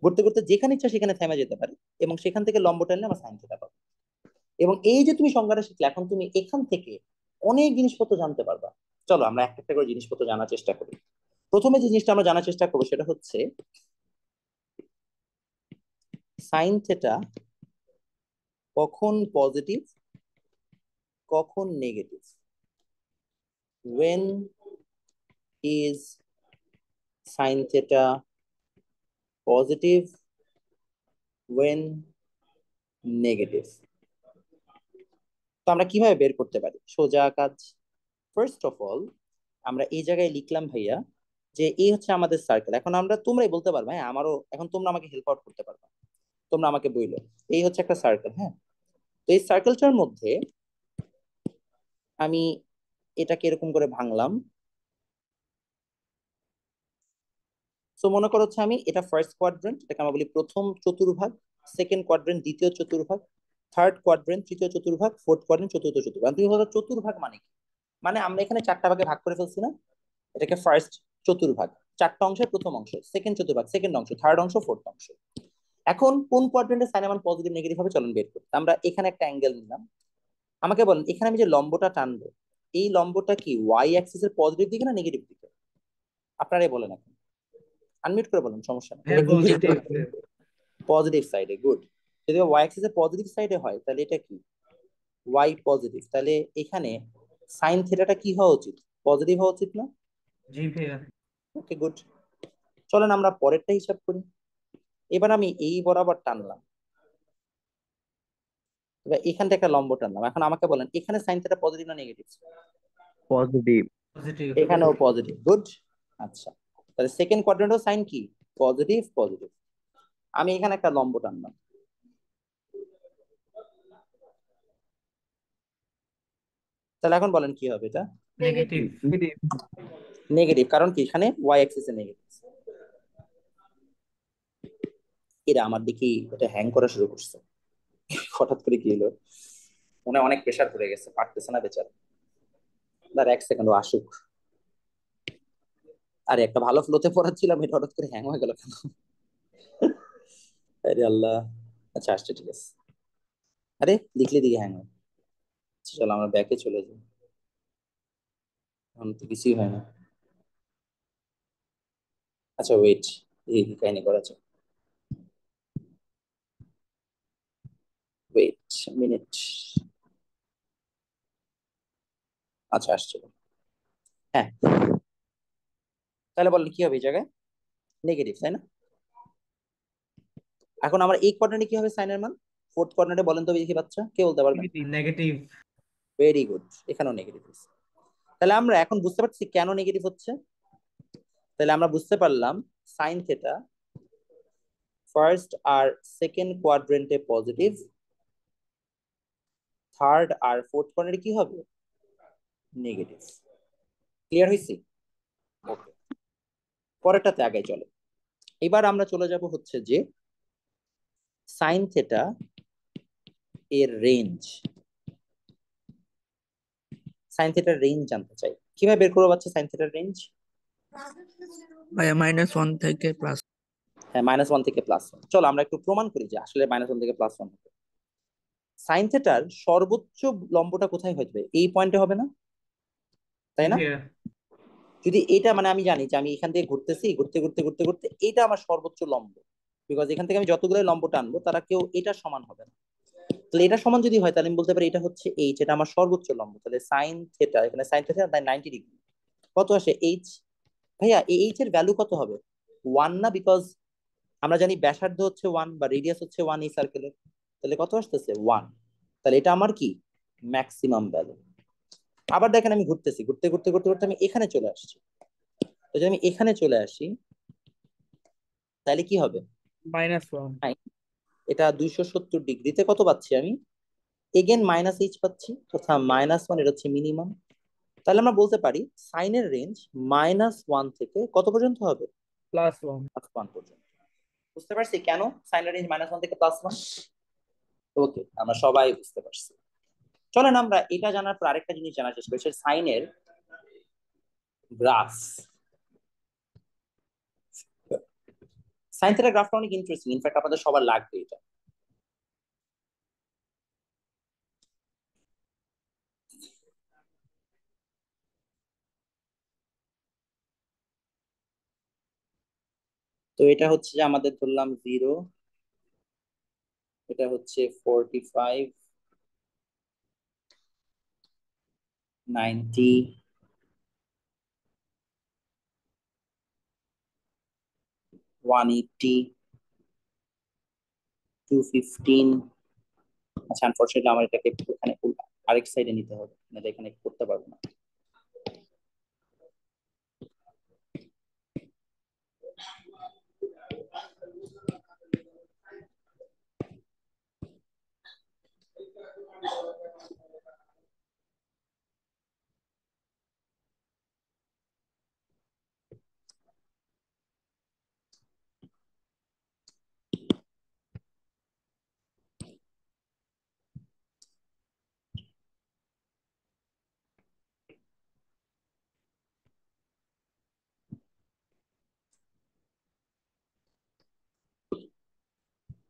ঘুরতে ঘুরতে যেখানে ইচ্ছা সেখানে থেমে যেতে পারে, এবং সেখান থেকে লম্ব টানলে আমরা সাইন থিটা পাবো। এবং এই যে তুমি সংজ্ঞাটা শিখলে, এখন তুমি এখান থেকে অনেক জিনিসপত্র জানতে পারবা। চলো আমরা একটা একটা করে জিনিসপত্র জানার চেষ্টা করি। প্রথমে যে জিনিসটা আমরা জানার চেষ্টা করবো সেটা হচ্ছে সাইন থেটা কখন পজিটিভ, কখন negative. when is sin theta positive, when negative। তো আমরা কিভাবে বের করতে পারি? সোজা কাজ। ফার্স্ট অফ অল আমরা এই জায়গায় লিখলাম ভাইয়া যে এই হচ্ছে আমাদের সার্কেল। এখন আমরা তোমরাই বলতে পারবে, হ্যাঁ আমারও, এখন তোমরা আমাকে হেল্প আউট করতে পারবে, তোমরা আমাকে বইলো এই হচ্ছে একটা সার্কেল। হ্যাঁ, তো এই সার্কেলটার মধ্যে আমি এটাকে এরকম করে ভাঙলাম। সো মনে করো হচ্ছে আমি এটা ফার্স্ট কোয়াড্রেন্ট, এটাকে আমরা বলি প্রথম চতুর্ভাগ, সেকেন্ড কোয়াড্রেন্ট দ্বিতীয় চতুর্ভাগ, থার্ড কোয়াড্রেন্ট তৃতীয় চতুর্ভাগ, ফোর্থ কোয়াড্রেন্ট চতুর্থ চতুর্ভাগ। তুমি বলো চতুর্ভাগ মানে কি? মানে আমরা এখানে চারটা ভাগে ভাগ করে ফেলছি না, এটাকে ফার্স্ট চতুর্ভাগ, চারটা অংশের প্রথম অংশ, সেকেন্ড চতুর্ভাগ সেকেন্ড অংশ, থার্ড অংশ, ফোর্থ অংশ। এখন কোন কোয়াড্রেন্টে সাইনের মান পজিটিভ নেগেটিভ হবে চলুন বের করি। আমরা এখানে একটা অ্যাঙ্গেল নিলাম, আমাকে বলেন এখানে আমি যে লম্বটা টানবো, এই লম্বটা কি ওয়াই অ্যাক্সিস এর পজিটিভ দিকে না নেগেটিভ দিকে? আপনারাই বলেন এখন, আনমিউট করে বলেন, সমস্যা নেই। হ্যাঁ, পজিটিভ। পজিটিভ সাইডে, গুড। যদি ওয়াই অ্যাক্সিস এর পজিটিভ সাইডে হয় তাহলে এটা কি ওয়াই পজিটিভ, তাহলে এখানে সাইন থিটাটা কি হওয়া উচিত, পজিটিভ হওয়া উচিত না? জি ভাইয়া। Okay good. চলেন আমরা পরেরটা হিসাব করি। এবার আমি এই বরাবর টানলাম, এবার এখান থেকে একটা লম্ব টানলাম। এখন আমাকে বলেন এখানে সাইন থিটা পজিটিভ না নেগেটিভ? পজিটিভ। পজিটিভ। এখানেও পজিটিভ, গুড। আচ্ছা, তাহলে সেকেন্ড কোয়াড্রেন্টও সাইন কি পজিটিভ পজিটিভ। আমি এখানে একটা লম্ব টানলাম, তাহলে এখন বলেন কি হবে এটা? নেগেটিভ। নেগেটিভ, কারণ কি এখানে ওয়াই অ্যাক্সিস এ নেগেটিভ। এরা আমার দিকে এটা হ্যাং করা শুরু করছে, হঠাৎ করে কি হলো, মনে হয় অনেক প্রেসার পড়ে গেছে, পারতেছে না বেচারা। দাঁড়া এক সেকেন্ড, ও আসুক। আরে একটা ভালো ফ্লোতে পড়াচ্ছিলাম, এটা হঠাৎ করে হ্যাং হয়ে গেল কেন? আরে আল্লাহ। আচ্ছা আসছে, ঠিক আছে। আরে লিখলে দিকে হ্যাং হয়। আচ্ছা, চলো আমরা ব্যাকে চলে যাই, এখন তো কিছুই হয় না। আচ্ছা ওয়েট, এই কাহিনী করা আছে, ওয়েট মিনিট। আচ্ছা আসছে, হ্যাঁ। তাহলে বলেন কি হবে এই জায়গায়? নেগেটিভ, তাই না? এখন আমার এই কোয়াড্রেন্টে কি হবে সাইনের মান? ফোর্থ কোয়াড্রেন্টে বলেন তো দেখি বাচ্চা, কে বলতে পারবেন? নেগেটিভ। ভেরি গুড, এখানেও নেগেটিভ হচ্ছে। তাহলে আমরা এখন বুঝতে পারছি কেন নেগেটিভ হচ্ছে। তাহলে আমরা বুঝতে পারলাম সাইন থেটা ফার্স্ট আর সেকেন্ড কোয়াড্রেন্টে পজিটিভ, থার্ড আর ফোর্থ কোয়াড্রেন্টে কি হবে নেগেটিভ। ক্লিয়ার হয়েছি? ওকে, পরেরটাতে আগে চলো। এবার আমরা চলে যাব হচ্ছে যে সাইন থেটা এর রেঞ্জ, সাইন থেটার রেঞ্জ জানতে চাই। কিভাবে বের করবো বাচ্চা সাইন থেটার রেঞ্জ? ভাইয়া -1 থেকে প্লাস। হ্যাঁ, -1 থেকে +1। চলো আমরা একটু প্রমাণ করি যে আসলে -1 থেকে +1 হবে। সাইন থেটার সর্বোচ্চ লম্বটা কোথায় হবে? এই পয়েন্টে হবে না, তাই না? Here. যদি এটা মানে আমি জানি যে আমি এখান থেকে ঘুরতেছি, ঘুরতে ঘুরতে ঘুরতে ঘুরতে এটা আমার সর্বোচ্চ লম্ব, বিকজ এখান থেকে আমি যতগুলো লম্ব টানবো তারা কেউ এটা সমান হবে না। তাহলে এটা সমান যদি হয় তাহলে আমি বলতে পারি এটা হচ্ছে এইচ, এটা আমার সর্বোচ্চ লম্ব। তাহলে সাইন থেটা, এখানে সাইন থেটা 90 ডিগ্রি, কত আসে? এইচ। ভাইয়া এই এইচ এর ভ্যালু কত হবে? 1 না? বিকজ আমরা জানি ব্যাসার্ধ হচ্ছে 1 বা রেডিয়াস হচ্ছে 1 এই সার্কেলের। তাহলে কত আসতেছে? 1। তাহলে এটা আমার কি ম্যাক্সিমাম ভ্যালু। আবার দেখেন আমি ঘুরতেছি, ঘুরতে ঘুরতে ঘুরতে ঘুরতে আমি এখানে চলে আসছি। তো যদি আমি এখানে চলে আসি তাহলে কি হবে? -1। এটা 270 ডিগ্রিতে কত পাচ্ছি আমি? এগেন -h পাচ্ছি, তথা -1, এটা হচ্ছে মিনিমাম। তাহলে আমরা বলতে পারি সাইনের রেঞ্জ -1 থেকে কত পর্যন্ত হবে? +1। +1 পর্যন্ত। বুঝতে পারছি কেন সাইনের রেঞ্জ -1 থেকে +1? ওকে, আমরা সবাই বুঝতে পারছি। চলেন আমরা এটা জানার পর আরেকটা জিনিস জানার চেষ্টা করি, সাইনের গ্রাফ। সাইন থিটার গ্রাফটা অনেক ইন্টারেস্টিং, ইনফ্যাক্ট আপনাদের সবার লাগবে এটা। তো এটা হচ্ছে যে আমাদের ধরলাম 0, এটা হচ্ছে 45, 90, 180, 215। আচ্ছা, আনফরচুনেটলি আমার এটাকে এখানে আরেক সাইডে নিতে হবে, নাহলে এখানে করতে পারবো না।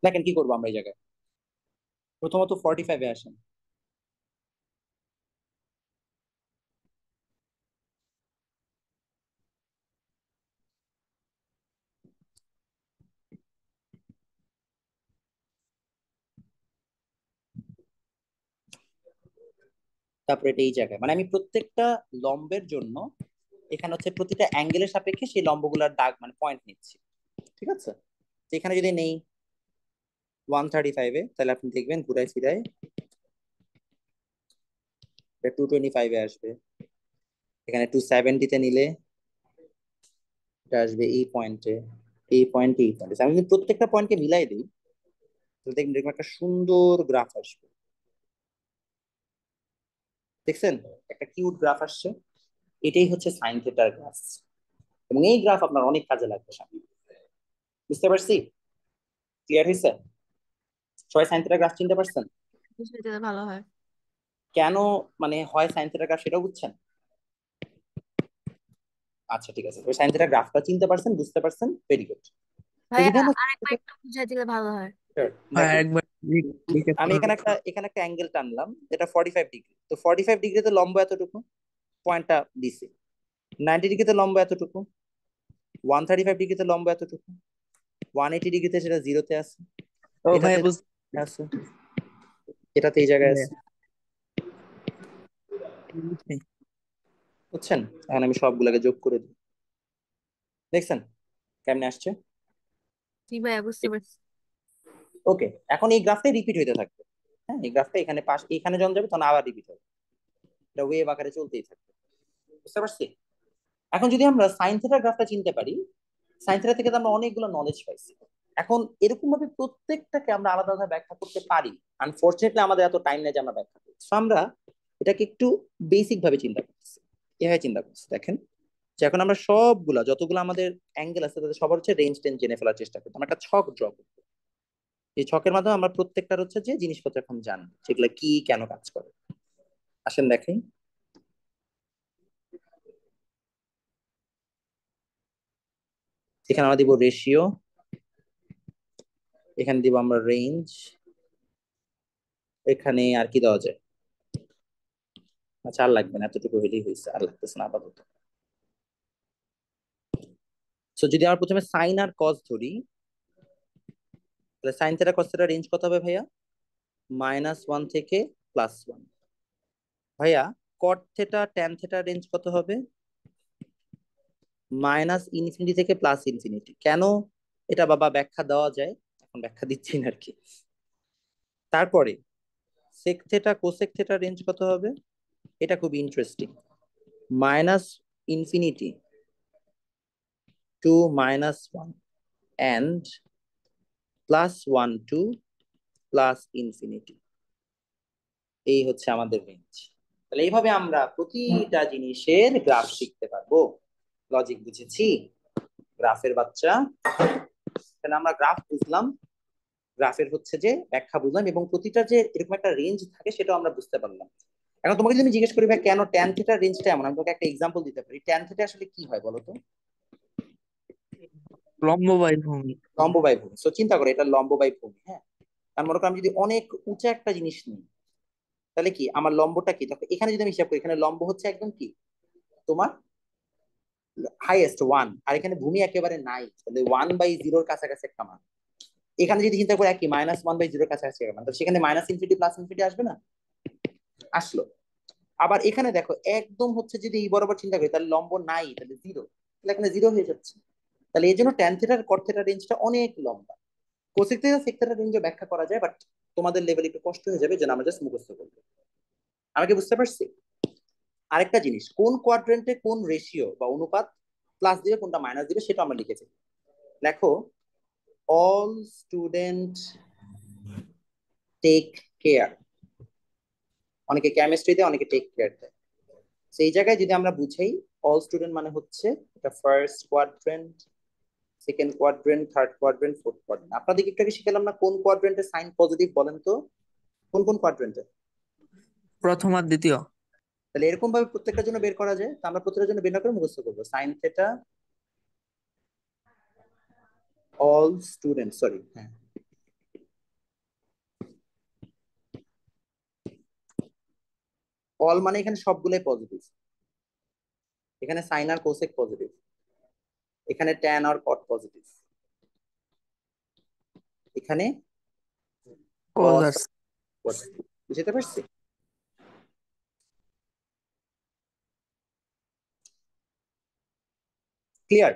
দেখেন কি করবো আমরা এই জায়গায়। প্রথমত 45-এ আসেন। তারপরে এটা এই জায়গায়, মানে আমি প্রত্যেকটা লম্বের জন্য এখানে হচ্ছে প্রতিটা অ্যাঙ্গেলের সাপেক্ষে সেই লম্বগুলার দাগ মানে পয়েন্ট নিচ্ছি, ঠিক আছে? তো এখানে যদি নেই 135-এ, তাহলে আপনি দেখবেন ঘুরাই ফিরায় 225-এ আসবে। এখানে 270-তে নিলে এটা আসবে এই পয়েন্টে, এই পয়েন্টে, এই পয়েন্টে। আমি যদি প্রত্যেকটা পয়েন্টকে মিলাই দিই তাহলে দেখবেন একটা সুন্দর গ্রাফ আসবে। দেখছেন একটা কিউট গ্রাফ আসছে? এটাই হচ্ছে সাইন থিটার গ্রাফ, এবং এই গ্রাফ আপনার অনেক কাজে লাগবে সামনে। বুঝতে পারছি? ক্লিয়ার হয়েছে? সবাই সাইন থিটার গ্রাফ চিনতে পারছেন? সেটা ভালো হয়। কেন মানে হয় সাইন থিটার গ্রাফ সেটাও বুঝছেন? আচ্ছা ঠিক আছে, সাইন থিটার গ্রাফটা চিনতে পারছেন, বুঝতে পারছেন, ভেরি গুড। তো ভাইয়া যদি আমরা আরেকবার একটু বুঝাই দিলে ভালো হয়। ভাই দেখেন একবার recap আমি করুন। এখানে একটা অ্যাঙ্গেল টানলাম, এটা 45 ডিগ্রি। তো 45 ডিগ্রিতে লম্ব এতটুকু, পয়েন্টটা দিছি। 90 ডিগ্রিতে লম্ব এতটুকু, 135 ডিগ্রিতে লম্ব এতটুকু, 180 ডিগ্রিতে সেটা 0-তে আছে, ও ভাই এটাতে বুঝতে আছে, এটাতে এই জায়গায় আছে। পেরেছি। বুঝছেন? এখন আমি সবগুলোকে যোগ করে দিই। দেখছেন কেমনে আসছে? জি ভাইয়া বুঝতে পারছি। ওকে, এখন এই গ্রাফটাই রিপিট হইতে থাকবে। হ্যাঁ, এই গ্রাফটা এখানে এখানে যখন যাবে তখন আবার রিপিট হবে, এটা ওয়েভ আকারে চলতেই থাকবে। বুঝতে পারছি? এখন যদি আমরা সাইন থিটার গ্রাফটা চিনতে পারি, সাইন থিটা থেকে তো আমরা অনেকগুলো নলেজ পাইছি। এখন এরকম ভাবে প্রত্যেকটাকে আমরা আলাদা আলাদা ব্যাখ্যা করতে পারি। আনফরচুনেটলি আমাদের এত টাইম নেই যে আমরা ব্যাখ্যা করি, তো আমরা এটাকে একটু বেসিক ভাবে চিন্তা করছি। এভাবে চিন্তা করছি, দেখেন যে এখন আমরা সবগুলা যতগুলো আমাদের অ্যাঙ্গেল আছে তাদের সবার হচ্ছে রেঞ্জ টেন জেনে ফেলার চেষ্টা করতাম, একটা ছক ড্র করবো। এই ছকের মাধ্যমে আমরা প্রত্যেকটার হচ্ছে যে জিনিসপত্র এখন জানবো সেগুলো কি কেন কাজ করে। আসেন দেখেন, এখানে আমরা দিব রেশিও, এখানে দিব আমরা রেঞ্জ, এখানে আর কি দেওয়া যায়? আচ্ছা আর লাগবে না, এতটুকু হইলেই হয়েছে, আর লাগতেছে না আপাতত। সো যদি আমরা প্রথমে সাইন আর কস ধরি, তাহলে sine theta cos theta range কত হবে ভাইয়া? -1 থেকে +1। ভাইয়া কট থেটা ট্যান থেটা রেঞ্জ কত হবে? -∞ থেকে +∞। কেন এটা বাবা ব্যাখ্যা দেওয়া যায়, এখন ব্যাখ্যা দিচ্ছি না আর কি। তারপরে sec theta cosec theta range কত হবে? এটা খুব ইন্টারেস্টিং, -∞ to -1 and +1 to +∞। এই হচ্ছে আমাদের রেঞ্জ। তাহলে এইভাবে আমরা প্রতিটা জিনিসের গ্রাফ শিখতে পারবো। লজিক বুঝেছি? গ্রাফের বাচ্চা, তাহলে আমরা গ্রাফ বুঝলাম, গ্রাফের হচ্ছে যে ব্যাখ্যা বুঝলাম, এবং প্রতিটা যে এরকম একটা রেঞ্জ থাকে সেটাও আমরা বুঝতে পারলাম। এখন তোমাকে যদি আমি জিজ্ঞেস করি ভাই কেন ট্যান থিটার রেঞ্জটা এমন, আমি তোকে একটা এক্সাম্পল দিতে পারি। ট্যান থিটা আসলে কি হয় বলো তো? লম্ব বাই ভূমি। লম্ব বাই ভূমি। সো চিন্তা করো এটা লম্ব বাই ভূমি, হ্যাঁ। আর মনে করো আমি যদি অনেক উঁচা একটা জিনিস নিই, তাহলে কি আমার লম্বটা কি? তখন এখানে যদি আমি হিসাব করি, এখানে লম্ব হচ্ছে একদম কি তোমার হাইয়েস্ট 1, আর এখানে ভূমি একেবারে নাই, তাহলে 1/0 কাছাকাছি একটা মান। এখানে যদি চিন্তা করি কি -1/0 কাছাকাছি একটা মান, তো সেখানে -∞ +∞ আসবে না? আসলো। আবার এখানে দেখো একদম হচ্ছে যদি এই বরাবর চিন্তা করি, তাহলে লম্ব নাই, তাহলে 0, তাহলে এখানে 0 হয়ে যাচ্ছে। তাহলে এই জন্য ট্যান থিটার কট থিটার রেঞ্জটা অনেক লম্বা। কোসেক থিটা সেক থিটার রেঞ্জও ব্যাখ্যা করা যায়, বাট তোমাদের লেভেল একটু কষ্ট হয়ে যাবে, যেন আমরা জাস্ট মুখস্থ করবো। আমি কি বুঝতে পারছি? আরেকটা জিনিস, কোন কোয়াড্রেন্টে কোন রেশিও বা অনুপাত প্লাস দিবে কোনটা মাইনাস দিবে সেটা আমরা লিখেছি। দেখো, অল স্টুডেন্ট টেক কেয়ার, অনেকে কেমিস্ট্রি দেয়, অনেকে টেক কেয়ার দেয়। সেই জায়গায় যদি আমরা বুঝাই, অল স্টুডেন্ট মানে হচ্ছে এটা first quadrant, second quadrant, third quadrant, fourth quadrant. আপনাদের একটু আগে শিখালাম না কোন কোয়াড্রেন্টে সাইন পজিটিভ, বলেন তো কোন কোন কোয়াড্রেন্টে? প্রথম আর দ্বিতীয়। তাহলে এরকম ভাবে প্রত্যেকটার জন্য বের করা যায়, তো আমরা প্রত্যেকটার জন্য বের না করে মুখস্থ করবো sine theta all student, sorry হ্যাঁ, অল মানে এখানে সবগুলোই পজিটিভ, এখানে সাইন আর কোসেক পজিটিভ, এখানে ট্যান আর কট পজিটিভ, এখানে কজ cos আর পজিটিভ। বুঝতে পারছি? ক্লিয়ার?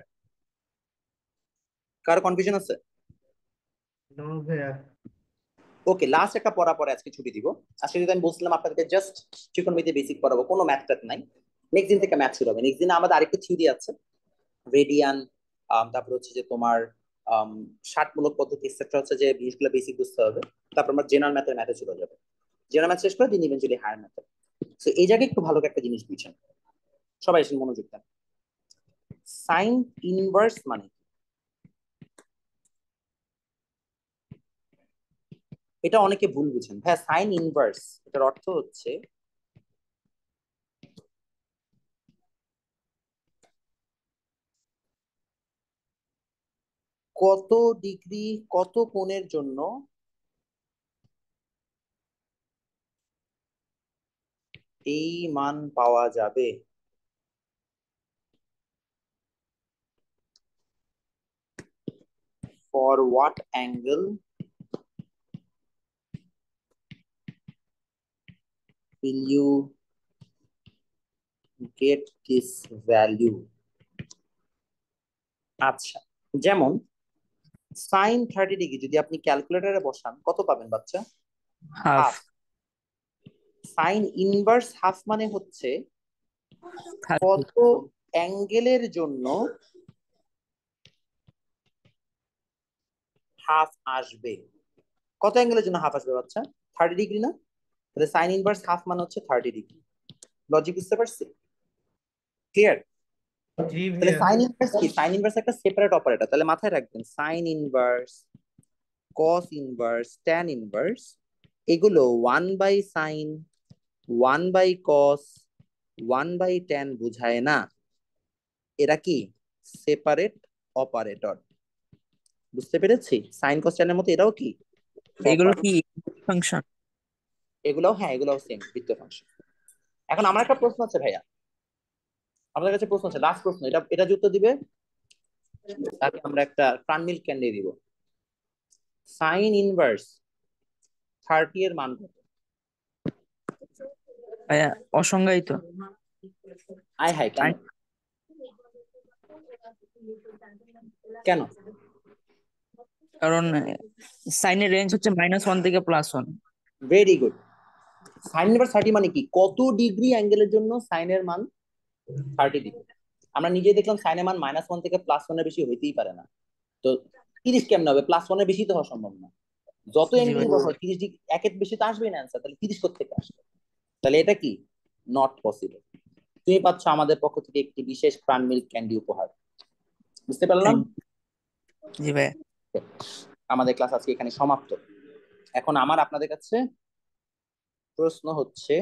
কার কনফিউশন আছে? নো ভাইয়া। ওকে, লাস্ট একটা পড়া পরে আজকে ছুটি দিব। আজকে যদি আমি বলছিলাম আপনাদেরকে জাস্ট ত্রিকোণমিতি বেসিক পড়াবো, কোনো ম্যাথ ট্যাথ নাই। নেক্সট দিন থেকে ম্যাথ শুরু হবে। নেক্সট দিনে আমাদের আরেকটু থিওরি আছে, রেডিয়ান, তারপর হচ্ছে যে তোমার ষাটমূলক পদ্ধতি এক্সেট্রা, হচ্ছে যে জিনিসগুলো বেসিক বুঝতে হবে। তারপর আমরা জেনারেল ম্যাথের ম্যাথে চলে যাবে। জেনারেল ম্যাথ শেষ করে দিন ইভেন্চুয়ালি হায়ার ম্যাথে। তো এই জায়গায় একটু ভালো একটা জিনিস বুঝছেন, সবাই এসে মনোযোগ দেন। সাইন ইনভার্স মানে কি? এটা অনেকে ভুল বুঝেন। হ্যাঁ, সাইন ইনভার্স এটার অর্থ হচ্ছে কত ডিগ্রি কত কোণের জন্য এই মান পাওয়া যাবে। For what angle will you get this value? আচ্ছা, যেমন সাইন 30 ডিগ্রি যদি আপনি ক্যালকুলেটরে বসান কত পাবেন বাচ্চা? Half. Half. Sign inverse half মানে হচ্ছে 30। কত অ্যাঙ্গেলের জন্য হাফ আসবে। কত অ্যাঙ্গেলের জন্য হাফ আসবে বাচ্চা? 30 ডিগ্রি না? তাহলে সাইন ইনভার্স হাফ মানে হচ্ছে 30 ডিগ্রি। লজিক বুঝতে পারছি? ক্লিয়ার? জি তাহলে ভাইয়া। সাইন ইনভার্স কি? সাইন ইনভার্স একটা সেপারেট অপারেটর, তাহলে মাথায় রাখবেন sign inverse, cos inverse, tan inverse এগুলো 1/sin 1/cos 1/tan বুঝায় না, এরা কি সেপারেট অপারেটর। বুঝতে পেরেছি? সাইন কস ট্যানের মতো এরাও কি এগুলো অপারেটর। কি ফাংশন? এগুলাও হ্যাঁ, এগুলাও সেম বৃত্তীয় ফাংশন। এখন আমার একটা প্রশ্ন আছে ভাইয়া, আপনাদের কাছে প্রশ্ন আছে, লাস্ট প্রশ্ন, এটা এটা যুক্ত দিবে তাকে আমরা একটা প্রাণমিল ক্যান্ডি দিব। সাইন ইনভার্স 30 এর মান কত? ভাইয়া অসংজ্ঞায়িত। আয় হায়, কেন? Sin- কেন? কারণ সাইনের রেঞ্জ হচ্ছে -1 থেকে +1। Very good. সাইন ইনভার্স 30 মানে কি? কত ডিগ্রি অ্যাঙ্গেলের জন্য সাইনের মান 30 ডিগ্রি? আমরা নিজেই দেখলাম সাইনের মান -1 থেকে +1 এর বেশি হইতেই পারে না। তো 30 কেমন হবে? +1 এর বেশি তো হওয়া সম্ভব না। যত জি অ্যাঙ্গেল ভাই। বসো 30 ডিগ্রি একের বেশি তো আসবেই না অ্যান্সার, তাহলে 30 কোথা থেকে আসবে? তাহলে এটা কি নট পসিবল। তুমি পাচ্ছ আমাদের পক্ষ থেকে একটি বিশেষ প্রাণ মিল্ক ক্যান্ডি উপহার। বুঝতে পারলাম? জি ভাই। আমাদের ক্লাস আজকে এখানে সমাপ্ত। এখন আমার আপনাদের কাছে প্রশ্ন হচ্ছে